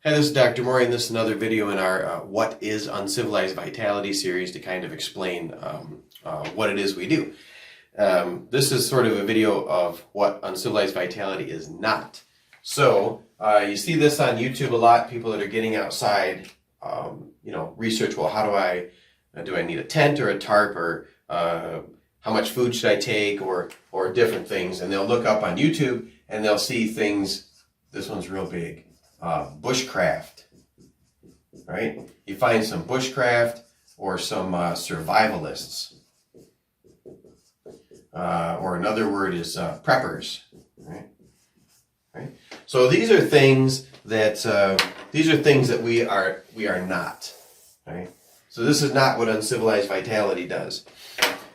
Hey, this is Dr. Morey, and this is another video in our What is Uncivilized Vitality series to kind of explain what it is we do. This is sort of a video of what Uncivilized Vitality is not. So, you see this on YouTube a lot, people that are getting outside, research, well, how do I need a tent or a tarp, or how much food should I take, or different things, and they'll look up on YouTube and they'll see things. This one's real big. Bushcraft, right? You find some bushcraft or some survivalists, or another word is preppers, right? So these are things that we are not, right? So this is not what Uncivilized Vitality does.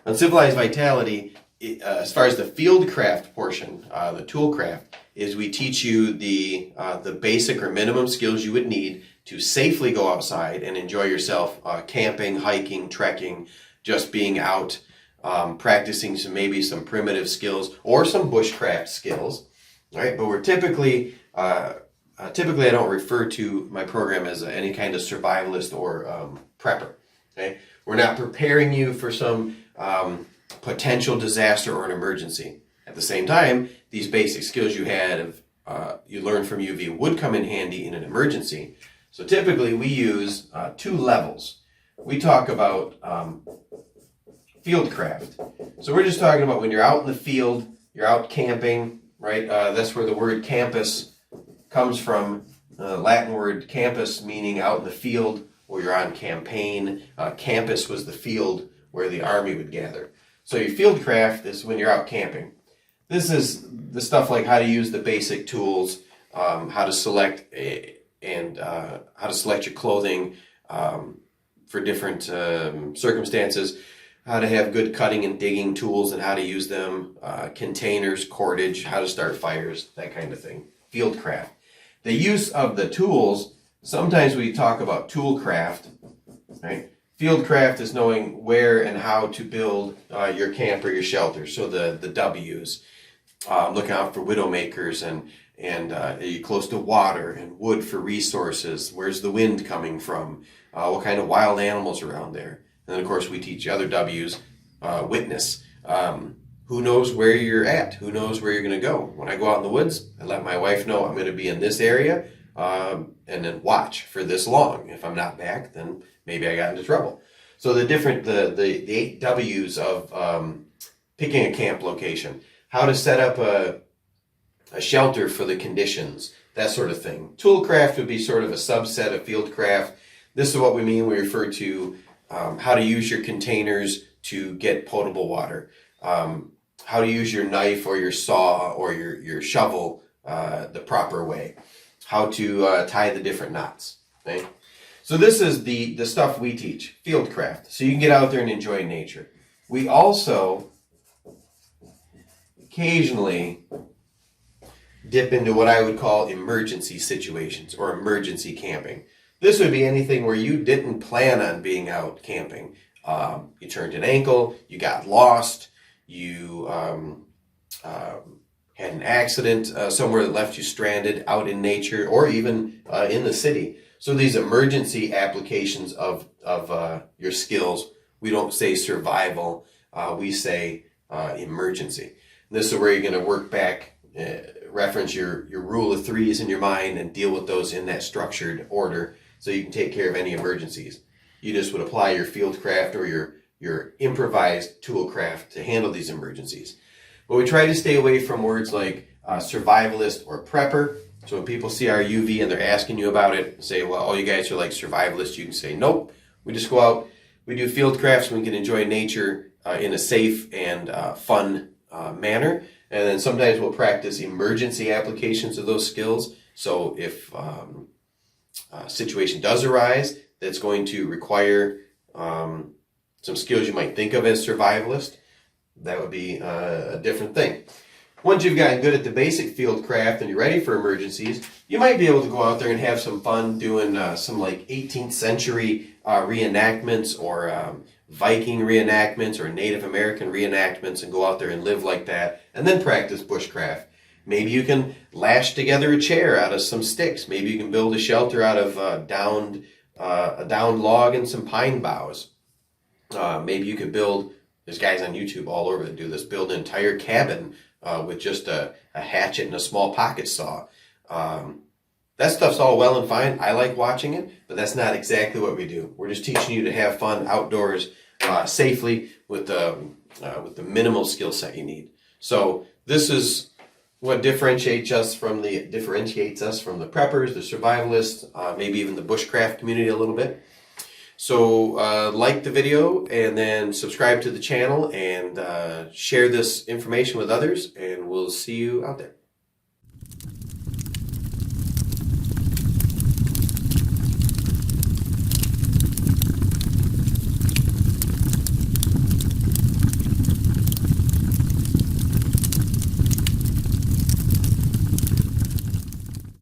Uncivilized Vitality, as far as the fieldcraft portion, the toolcraft, is we teach you the basic or minimum skills you would need to safely go outside and enjoy yourself, camping, hiking, trekking, just being out, practicing maybe some primitive skills or some bushcraft skills, right? But we're typically I don't refer to my program as any kind of survivalist or prepper. Okay, we're not preparing you for some potential disaster or an emergency. At the same time, these basic skills you learned from UV would come in handy in an emergency. So typically we use two levels. We talk about fieldcraft. So we're just talking about when you're out in the field, you're out camping, right? That's where the word campus comes from. Latin word campus meaning out in the field, or you're on campaign. Campus was the field where the army would gather. So your fieldcraft is when you're out camping. This is the stuff like how to use the basic tools, how to select how to select your clothing for different circumstances, how to have good cutting and digging tools and how to use them, containers, cordage, how to start fires, that kind of thing. Fieldcraft. The use of the tools, sometimes we talk about toolcraft, right? Fieldcraft is knowing where and how to build your camp or your shelter. So the W's. Looking out for widowmakers and are you close to water and wood for resources? Where's the wind coming from? What kind of wild animals are around there? And then of course we teach the other W's, witness. Who knows where you're at? Who knows where you're going to go? When I go out in the woods, I let my wife know I'm going to be in this area, and then watch for this long. If I'm not back, then maybe I got into trouble. So the 8 W's of picking a camp location. How to set up a shelter for the conditions, that sort of thing. Toolcraft would be sort of a subset of fieldcraft. This is what we mean. We refer to how to use your containers to get potable water, how to use your knife or your saw or your shovel the proper way, how to tie the different knots. Okay? So this is the stuff we teach, fieldcraft, so you can get out there and enjoy nature. We also occasionally dip into what I would call emergency situations or emergency camping. This would be anything where you didn't plan on being out camping. You turned an ankle, you got lost, you had an accident somewhere that left you stranded out in nature or even in the city. So these emergency applications of your skills, we don't say survival, we say emergency. This is where you're going to work back, reference your rule of threes in your mind and deal with those in that structured order so you can take care of any emergencies. You just would apply your fieldcraft or your improvised toolcraft to handle these emergencies. But we try to stay away from words like survivalist or prepper. So when people see our UV and they're asking you about it, say, well, all you guys are like survivalists, you can say, nope. We just go out, we do fieldcraft so we can enjoy nature in a safe and fun manner, and then sometimes we'll practice emergency applications of those skills. So if a situation does arise that's going to require some skills you might think of as survivalist, that would be a different thing. Once you've gotten good at the basic fieldcraft and you're ready for emergencies, you might be able to go out there and have some fun doing some like 18th century reenactments or Viking reenactments or Native American reenactments and go out there and live like that and then practice bushcraft. Maybe you can lash together a chair out of some sticks. Maybe you can build a shelter out of a downed log and some pine boughs. Maybe you could build, there's guys on YouTube all over that do this, build an entire cabin with just a hatchet and a small pocket saw. That stuff's all well and fine. I like watching it, but that's not exactly what we do. We're just teaching you to have fun outdoors safely with the minimal skill set you need. So this is what differentiates us from the preppers, the survivalists, maybe even the bushcraft community a little bit. So like the video and then subscribe to the channel and share this information with others, and we'll see you out there.